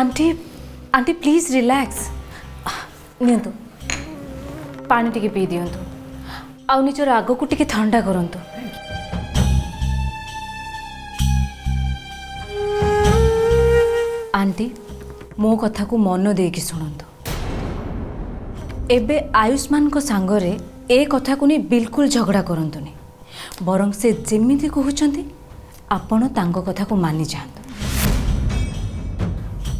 Aunty aunty please relax नियंतु पानी टिके P दियंतु आ निजर आग को टिके ठंडा करंतु। आंटी मो कथा को मन देकी शुणु एबे आयुष्मान को सांगरे ए कथा को नहीं बिल्कुल झगड़ा करंतुनी बरं से जेमिति कहउचंती आपण तांको कथा को मानि जांतु।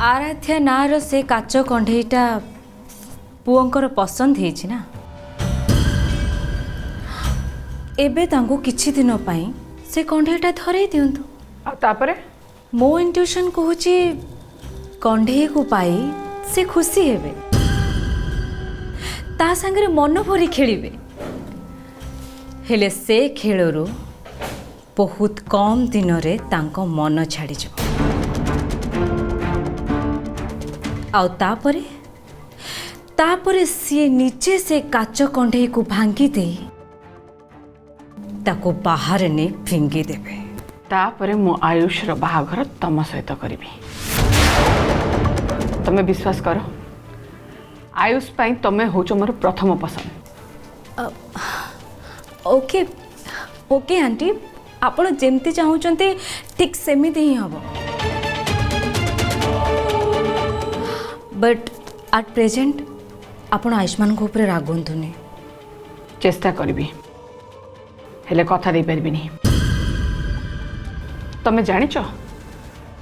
आराध्या नार से काच कंढेईटा पुअंकर पसंद हेछि ना एबे तांको किछि दिन पई से कंढेईटा धरै दियंतु आ तापरे मो इंट्यूशन कहूची कंढेई को पाई से खुशी हेबे ता संगे मन भरी खेलिबे हेले से खेलरू बहुत कम दिन रे तांको मन छाड़ी जो आउ तापरे सी नीचे से काच कंढेई को भांगी दे ताको बाहर ने फिंगी देबे तापरे मो आयुष रो बाहाघर तम सहित करिबी। तमे विश्वास करो आयुष पाई तमे होचो मोर प्रथम पसंद। ओके ओके आंटी आपण जेमती चाहूचंती ठीक सेमिति ही हबो बट एट प्रेजेंट आपण आयुष्मान को ऊपर रागंतुनी चेष्टा करिबी हेले कथा दे परबिनी। तमे जानिच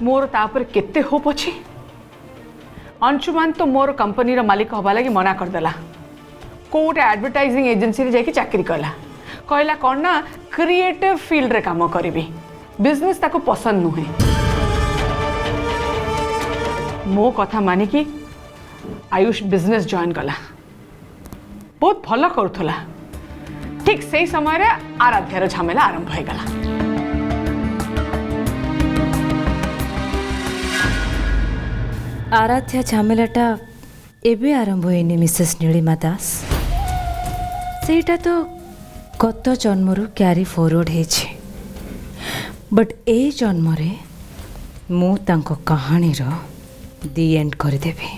मोर तापर केते होप अछि अंशुमान तो मोर कंपनी रो मालिक हवा लगी मना कर देला कोटे एडवर्टाइजिंग एजेंसी रे जाके चाकरी कला कहला कौन ना क्रिएटिव फील्ड रे काम करिबी बिजनेस ताको पसंद नुहे मो कथा मानी कि आयुष बिजनेस जॉइन कला बहुत भल करुथला ठीक से समय रे आराध्यार झमेला आरंभ हो गला। आराध्या झमेलाटा एबे आरंभ होइनी मिसेस नीलिमा दास सेटा तो गत जन्मरू क्यारी फॉरवर्ड हेछि बट ए जन्म रे मु तांको कहानी रो दी एंड कर देबे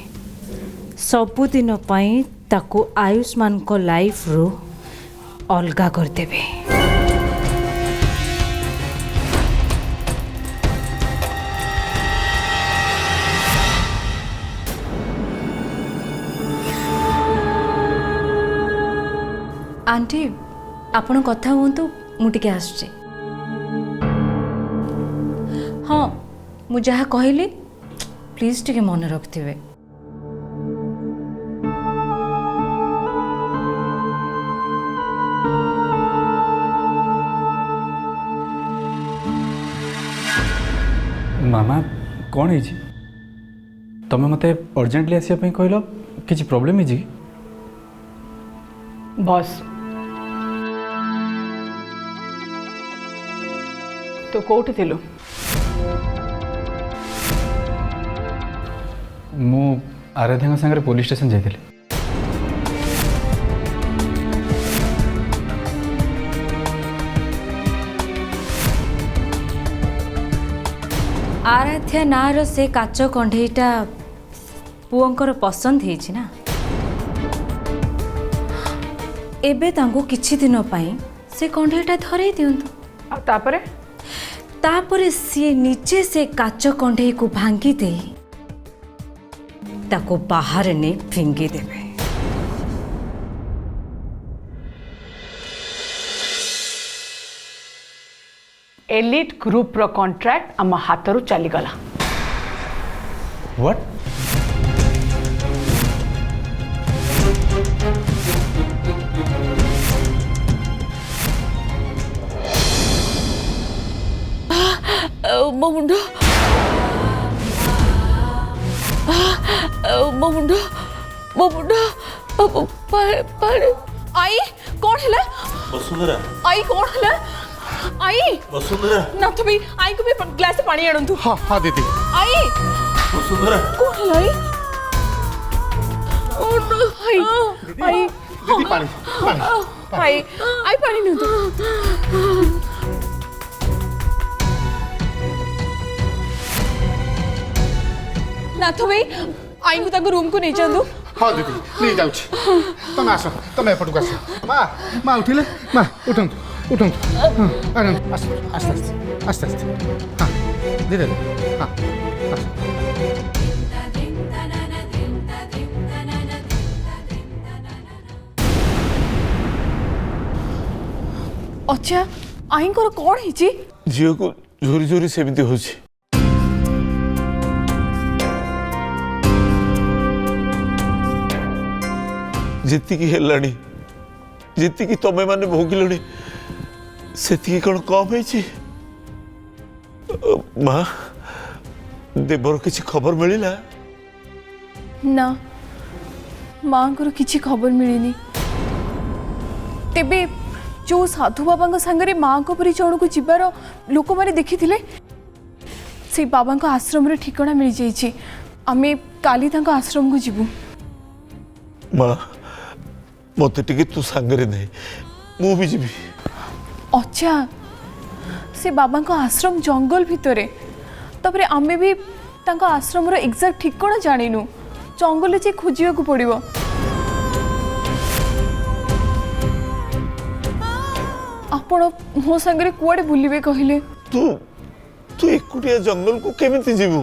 सबुदिन पई ताको आयुष्मान को लाइफ रो अलगा कर देबे। आंटी आपण कथा हुंतु मु टिके आसुची। हाँ मु जहा कहली प्लीज टिके मन रखथिबे। मामा कौन है तमें मत अर्जेंटली आसा कहल किसी प्रॉब्लम है बस तो कोठी थिलु मु आराध्या सागर पुलिस स्टेशन जाइए आराध्या नार से काच कंढेईटा पुअंकर पसंद हेछि ना एबे तांको किछि दिन पई से कंढेईटा धरै दियंतु आ तापरे सी नीचे से काच कंढेई को भांगी दे ताको बाहर ने फिंगी देबे एलिट ग्रुप रो कॉन्ट्रैक्ट आम हाथरू चली गला। व्हाट मो मुंडो मो मुंडो मो मुंडो पानी आई कौन है वसुंधरा आई कौन है आई वसुंधरा नाथ भाई आई को भी ग्लास से पानी आनंतु। हाँ हाँ दीदी आई वसुंधरा कौन है आई ओ नो आई आई दीदी पानी पानी आई आई पानी नहीं तो नाथ भाई आई को ताको रूम को नहीं जांदु हाँ दीदी नहीं जाऊँ तुम आस तुम एपटू आस माँ माँ उठिले माँ उठंतु उठंतु आस्ते आस्ते आस्ते आस्ते हाँ धीरे धीरे हाँ अच्छा आई को कौन हिची झील को झोरी झोरी सेमती होची जितिकी हेलानी जितिकी तमे माने भोगिलणी सेतिकी कौन कम है माँ देवर किसी खबर मिलला ना माँ को किसी खबर मिलनी तेबे जो साधु बाबा सांगे माँ को परिचरण को जीवार लोक मैंने देखी से बाबा आश्रम रे ठिकाना मिल जाइए आमे काली आश्रम को जीवु माँ मत टे तू सांगरे नहीं मु भी जीवी अच्छा से बाबा आश्रम जंगल भितरे तबरे आमे भी तांका आश्रम रो एग्जैक्ट ठिकाना जानिनु जंगल जे खोजिया को पड़िबो आपण मो संगे कुआडे बुलिबे कहिले तू तू एकुटिया जंगल को केमिति जीवु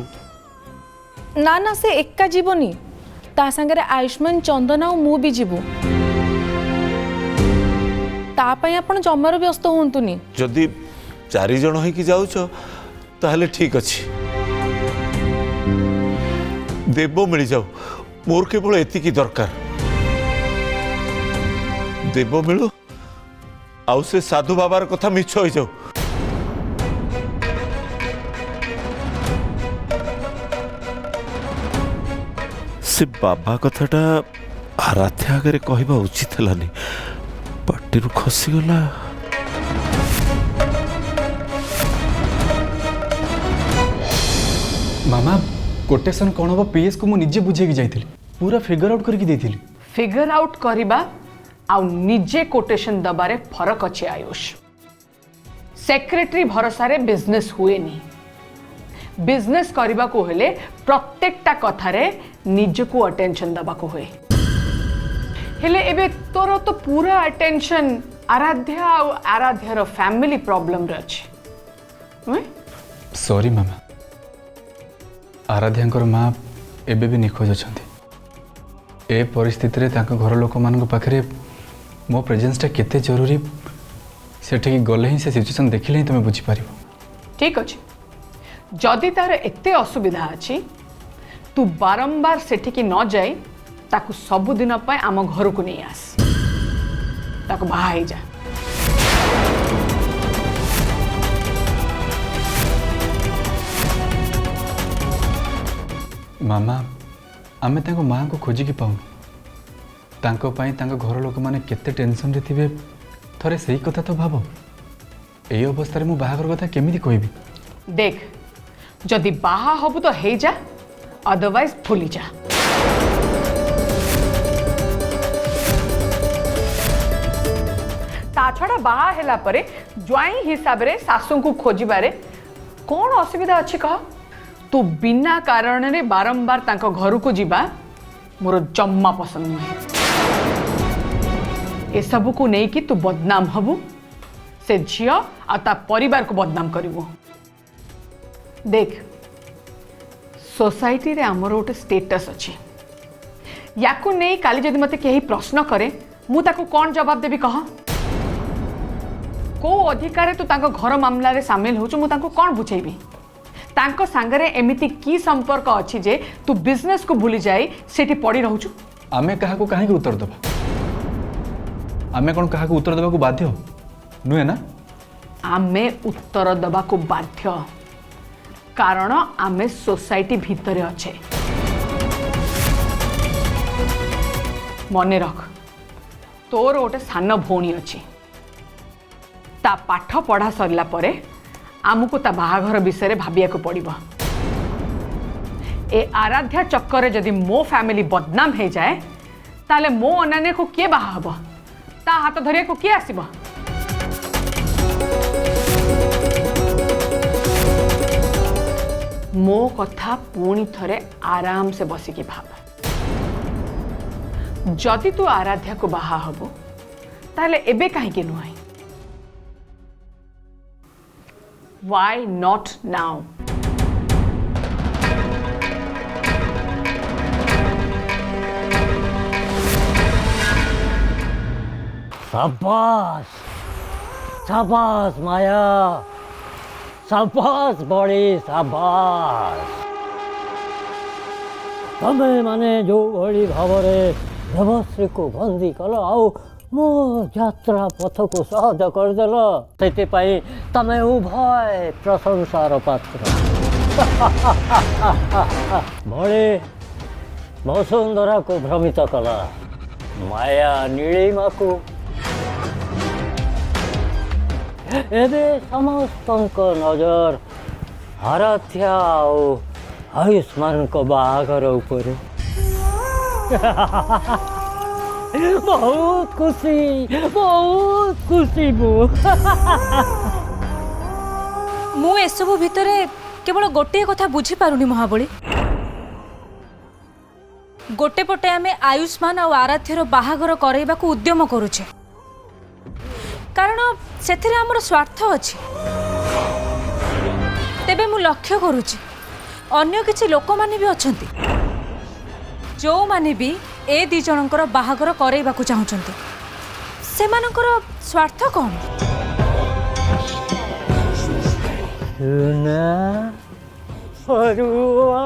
ना ना से एका जीवनी ता संगे आयुष्मान चंदन आ मु भी जीवु तापाई आपण जमार व्यस्त होंतुनी जदि 4 जण होई कि जाउछ ताहले ठीक अछि देव मिल जाऊ मोर केवल एतिकी दरकार देव मिलू आउ से साधु बाबार कथा मिछ हो जाऊ से बाबा कथाटा आराध्या आगे कहवा उचित हलानी पार्टी खसीगला मामा कोटेशन कौन हम पीएस को मुझे बुझे जाइए पूरा फिगर आउट करके देइथिली फिगर आउट करिबा आउ निजे कोटेशन दबारे फरक अच्छे आयुष सेक्रेटरी भरोसा रे बिजनेस हुए नी बिजनेस करबा को हेले प्रत्येकटा कथारे निज को अटेंशन दबा को हुए हेले एबे तोर तो पूरा अटेंशन आराध्या और आराध्यार फैमिली प्रॉब्लम रे अछि सॉरी मामा आराध्यांकर माँ एबे भी निखोज अछंती ए परिस्थिति रे तांको घर लोक मान पाखरे मो प्रेजेंसटा केते जरूरी सेठी गले ही से सिचुएशन देखिले ही तुम बुझी पारिबो ठीक अछि जदि तार एते असुविधा अछि तू बारंबार सेठी की न जाई ताकू सब दिन पय आम घर को नहीं आस ताकू बाहाई जा मामा आमे तांको माँ को खोजिकी पाऊँ तांको पाई तांको घर लोक माने केते टेंशन रे थिबे थरे सही कथा तो भाबो एई अवस्था रे मु बाहागर कथा केमिति कहबी देख जदि बाहा हबु तो हे जा अदरवाइज भूली जा ता छड़ा बाहा हेला परे ज्वाई हिसाब रे सासू को खोजिबारे कौन असुविधा अछि कह तू बिना कारण रे बारंबार तांको घर को जीवा मोर जम्मा पसंद नहीं ए सब को नहीं कि तू बदनाम हबु से झियो आ ता परिवार को बदनाम करिवो देख सोसाइटी रे हमर गोटे स्टेटस अछि याकू नहीं काली जदि मते केही प्रश्न करे मु ताको कौन जवाब देबी कह को अधिकार तू तांको घर मामला रे शामिल होचु मु ताको कौन बुझेबी तांको सांगरे एमिति की संपर्क अछि जे तू बिजनेस को भूली जाई सेठी पड़ी रहउचु आमे कहा को काहे के उत्तर दबा आमे कोन कहा को उत्तर दबा को बाध्य नुहे ना आमे उत्तर दबा को बाध्य कारण आमे सोसाइटी भितरे अच्छे मने रख तोर गोटे सान भौणी अच्छी ता पाठ पढ़ा सरला परे आमको ता बाहाघर विषय भाविया को पड़िबो ए आराध्या चक्कर जदि मो फैमिली बदनाम हो जाए ताले मो अनान्या को किए बाहा हबो ता हाथ धरिया को किए आसीबो मो कथा पुणी थरे आराम से बसिकी भाव जदि तू आराध्या को बाहा हबो ताहले एबे काहे नुआई व्हाई नॉट नाउ शाबाश शाबाश माया शाबाश बड़ी शाबाश तमें माने जो बड़ी भाव देवश्री को बंदी कल आउ मो यात्रा पथ को सहज करदेल से तमें उभय प्रशंसार पात्र बड़ी वसुंधरा को भ्रमित कला माया नीलिमा को एबे समस्त नजर आराध्या और आयुष्मान को बाहागर ऊपर बहुत खुशी मु एसबू भितरे केवल गोटे कथा बुझी पारुनी महाबली गोटे पटे आमे आयुष्मान और आराध्यर बाहागर करैबा को उद्यम करूछे कारण सेथिरे हमर स्वार्थ अछि तेबे मु लक्ष्य करूछि अन्य किछि लोक माने भी अछंती जो माने भी ए दी जनकर बाहागर करैबा को चाहुचंती सेमानकर स्वार्थ कोन सुना फरुआ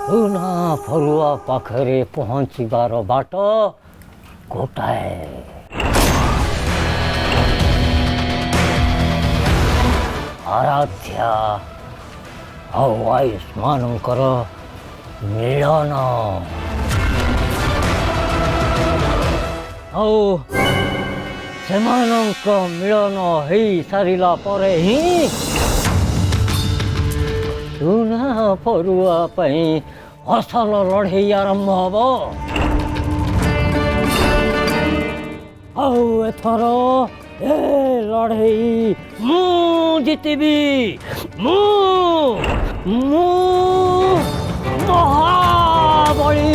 सुना फरुआ पाखरे पहुँचबार बाट गोटाए आराध्या और आयुष्मानकर मिलन सेमानंक मिलन हो सारिला परे ही सुना फरुआ पई असल लड़ाई आरंभ हब एथर ए लड़ाई मु जितबी मु महाबली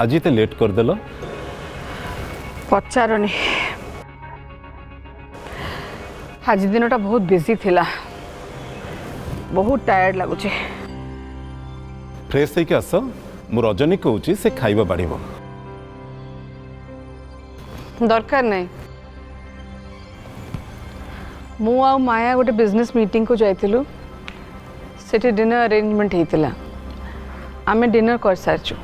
आज तो लेट करदेल पचारनी आज दिनटा बहुत बिजी थिला बहुत टायर्ड लगुचे फ्रेश होके आस मु रजनी कहूँ से खाइबा बाढ़ दरकार नहीं मु आ माया गोटे बिजनेस मीटिंग को जाइथिलु सेठी डिनर अरेंजमेंट होइतिला आमे डिनर कर सारचु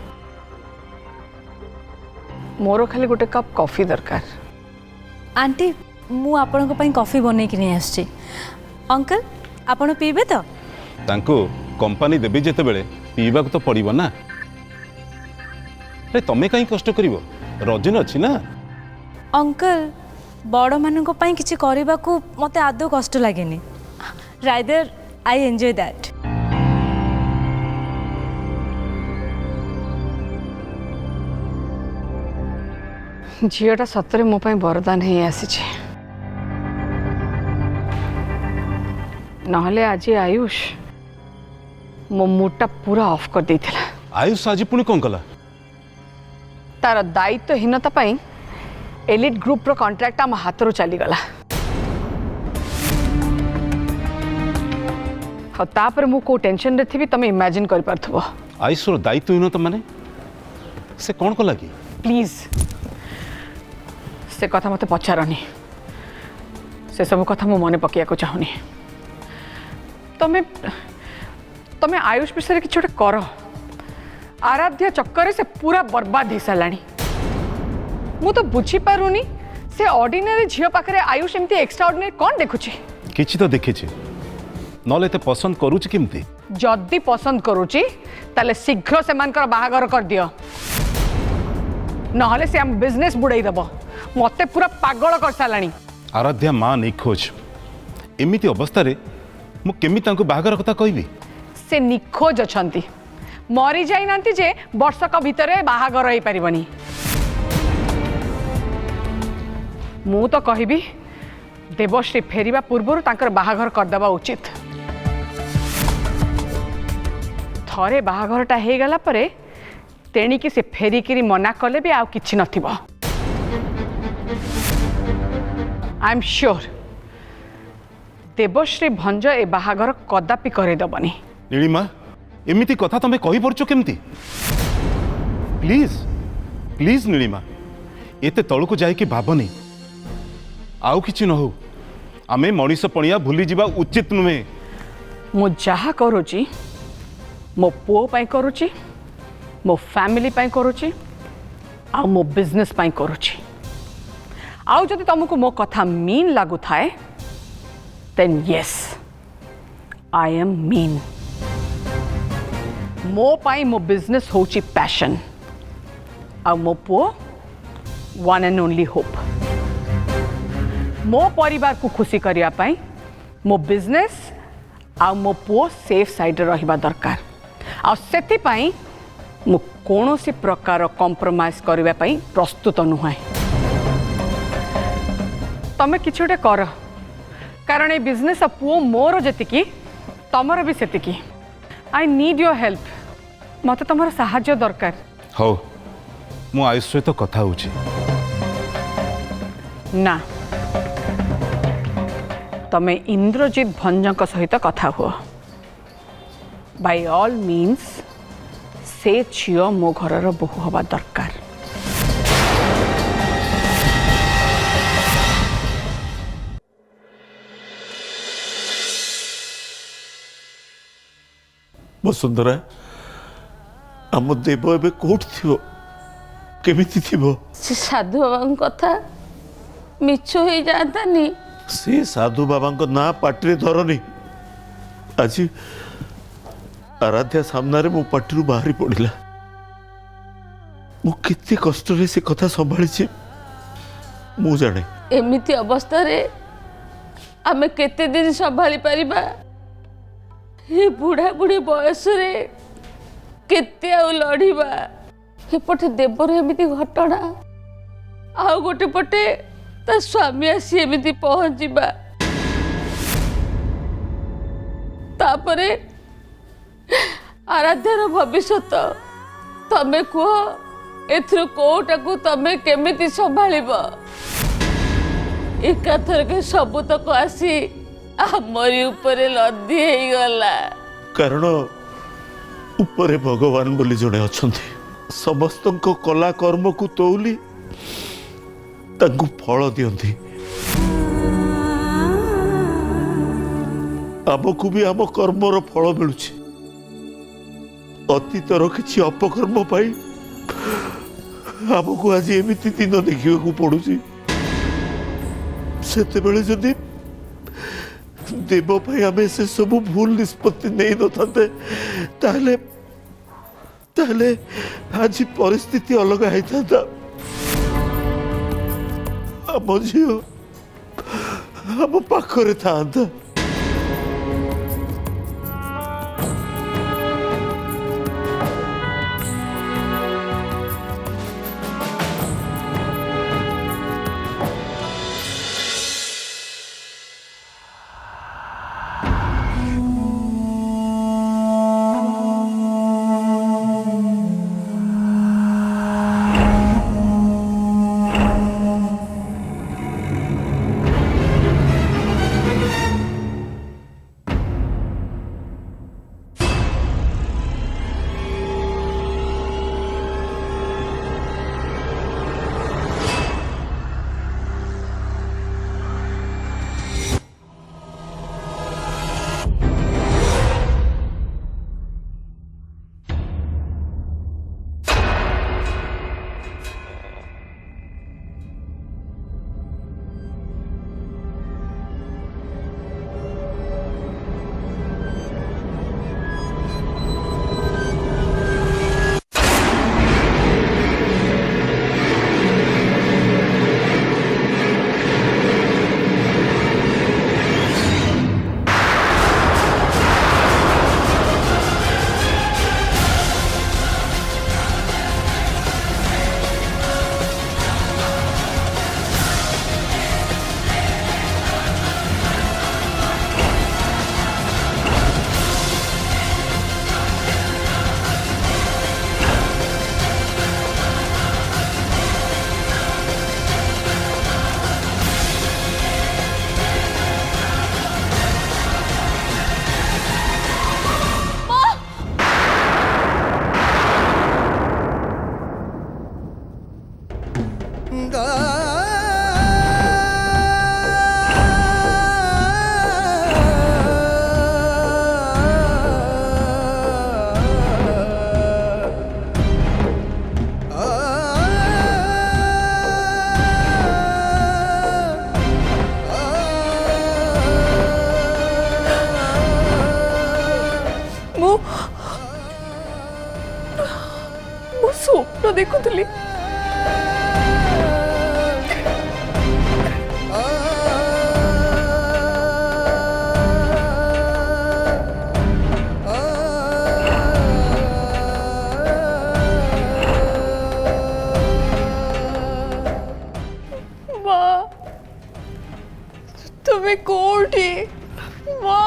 मोर खाली गोटे कप कॉफी दरकार आंटी मु आपन को पई कॉफी बनै कि नहीं आछे अंकल आपण पीबे तो तांको कंपनी देबी जेते बेले पीबा तो पड़िबो ना रे तमे कहीं कष्ट करिवो रजनी अछि ना अंकल बड़ मान किसी करने को मत आदौ कष्ट लगे rather I enjoy that zeta सतरे मो वरदान ही आसी नहले आज आयुष मो मुडटा पूरा ऑफ कर देथिला आयुष आज पुणी कौन कला तार दायित्वहीनता एलिट ग्रुप रो कॉन्ट्रैक्ट आम हाथ चली गला ଆଉ ତାପରେ ମୁଁ କୋଉ ଟେନସନରେ ଥିବି ତମେ ଇମାଜିନ୍ କରିପାରୁଥିବ। ଆୟୁଷର ଦାୟିତ୍ୱହୀନତା ମାନେ ସେ କ'ଣ କଲା କି? ପ୍ଲିଜ୍ ସେ କଥା ମୋତେ ପଚାରନି, ସେ ସବୁ କଥା ମୁଁ ମନେ ପକାଇବାକୁ ଚାହୁଁନି। ତମେ ତମେ ଆୟୁଷ ବିଷୟରେ କିଛି ଗୋଟେ କର। ଆରାଧ୍ୟ ଚକ୍କରେ ସେ ପୁରା ବର୍ବାଦ ହେଇସାରିଲାଣି। ମୁଁ ତ ବୁଝିପାରୁନି ସେ ଅର୍ଡିନାରୀ ଝିଅ ପାଖରେ ଆୟୁଷ ଏମିତି ଏକ୍ସଟ୍ରା ଅର୍ଡିନାରୀ କ'ଣ ଦେଖୁଛି। କିଛି ତ ଦେଖିଛି, ନହେଲେ ଏତେ ପସନ୍ଦ କରୁଛି କେମିତି? ଯଦି ପସନ୍ଦ କରୁଛି ତାହେଲେ ଶୀଘ୍ର ସେମାନଙ୍କର ବାହାଘର କରିଦିଅ, ନହେଲେ ସେ ଆମ ବିଜନେସ୍ ବୁଡ଼େଇ ଦେବ। ମୋତେ ପୁରା ପାଗଳ କରିସାରିଲାଣି। ଆରାଧ୍ୟା ମା ନିଖୋଜ, ଏମିତି ଅବସ୍ଥାରେ ମୁଁ କେମିତି ତାଙ୍କୁ ବାହାଘର କଥା କହିବି? ସେ ନିଖୋଜ ଅଛନ୍ତି, ମରି ଯାଇନାହାନ୍ତି ଯେ ବର୍ଷକ ଭିତରେ ବାହାଘର ହେଇପାରିବନି। ମୁଁ ତ କହିବି ଦେବଶ୍ରୀ ଫେରିବା ପୂର୍ବରୁ ତାଙ୍କର ବାହାଘର କରିଦେବା ଉଚିତ। ଥରେ ବାହାଘରଟା ହେଇଗଲା ପରେ ତେଣିକି ସେ ଫେରିକିରି ମନା କଲେ ବି ଆଉ କିଛି ନଥିବ। I am sure Debashree Bhanj ଏ ବାହାଘର କଦାପି କରେଇଦେବନି। ନୀଳିମା, ଏମିତି କଥା ତମେ କହିପାରୁଛ କେମିତି? ପ୍ଲିଜ୍ ପ୍ଲିଜ୍ ନୀଳିମା, ଏତେ ତଳକୁ ଯାଇକି ଭାବନି। ଆଉ କିଛି ନ ହଉ, ଆମେ ମଣିଷ ପଣିଆ ଭୁଲିଯିବା ଉଚିତ ନୁହେଁ। ମୁଁ ଯାହା କରୁଛି ମୋ ପୁଅ ପାଇଁ କରୁଛି, ମୋ ଫ୍ୟାମିଲି ପାଇଁ କରୁଛି, ଆଉ ମୋ ବିଜନେସ୍ ପାଇଁ କରୁଛି। ଆଉ ଯଦି ତମକୁ ମୋ କଥା ମିନ୍ ଲାଗୁଥାଏ ଦେନ୍ ୟେସ୍ ଆଇ ଏମ୍ ମିନ୍। ମୋ ପାଇଁ ମୋ ବିଜନେସ୍ ହେଉଛି ପ୍ୟାସନ୍, ଆଉ ମୋ ପୁଅ ୱାନ୍ ଆଣ୍ଡ ଓନ୍ଲି ହୋପ୍। ମୋ परिवार को खुशी करने पाई मो बिजनेस आ मो पुओ सेफ साइड रहिबा दरकार। आ सेति पाई मु कोनोसी प्रकार कॉम्प्रोमाइज करबा पाई प्रस्तुत नुहे। तमे किछुटे कर, कारण ए बिजनेस आ पुओ मोर जेतिकी तमर भी सेतिकी। आई नीड योर हेल्प, मते तमर सहाय्य दरकार। हौ, मु आयुष सहित कथा होची। ना, तमे इंद्रजीत भंजक सहित कथा हुआ। बाय ऑल मीन्स से झील मो घरर बहु हवा दरकार। वसुंधरा, आम देव एबे कोठी थिबो, केमिति थिबो? से साधु बाबा कथा मिछ हो जातानी। से साधु बाबा ना पाटी धरनी। आज आराध्या सामने मो पाटी बाहरी पड़ा। मु केते कष्ट रे से कथा संभाली मु जाने। एमिति अवस्था रे आमे केते दिन संभाली परिबा? ये बुढ़ा बुढ़ी बयस रे केते आउ लड़ीबा? एपटे देवर एमिति घटना, आउ गोटे पटे ता स्वामी आसी एमिति पहुंचीबा। तापरे आराध्यार भविष्यत तमे कह, एथरो कोटा को तमे केमिति संभालिब? एकाथर के सब तक आसी आमरी उपरे लदी हे गला। कारण उपरे भगवान बोली जड़े अछंती, समस्त कला कर्म को तौली तांकु फल दियंती। आमको भी आम कर्मर फल मिलुछि। अतीतर किछि अपकर्म पाई आमको आज एमिति दिन देखिବାକୁ पड़ुछि। सेतेबेले जदि देव भाई आमे से सब भूल निष्पत्ति नहीं नथाते ताहले ताहले आज परिस्थिति अलग होता। आम झील आम पाखरे था। ମୁଁ ସ୍ୱପ୍ନ ଦେଖୁଥିଲି। মা তুমি কোউঠি? মা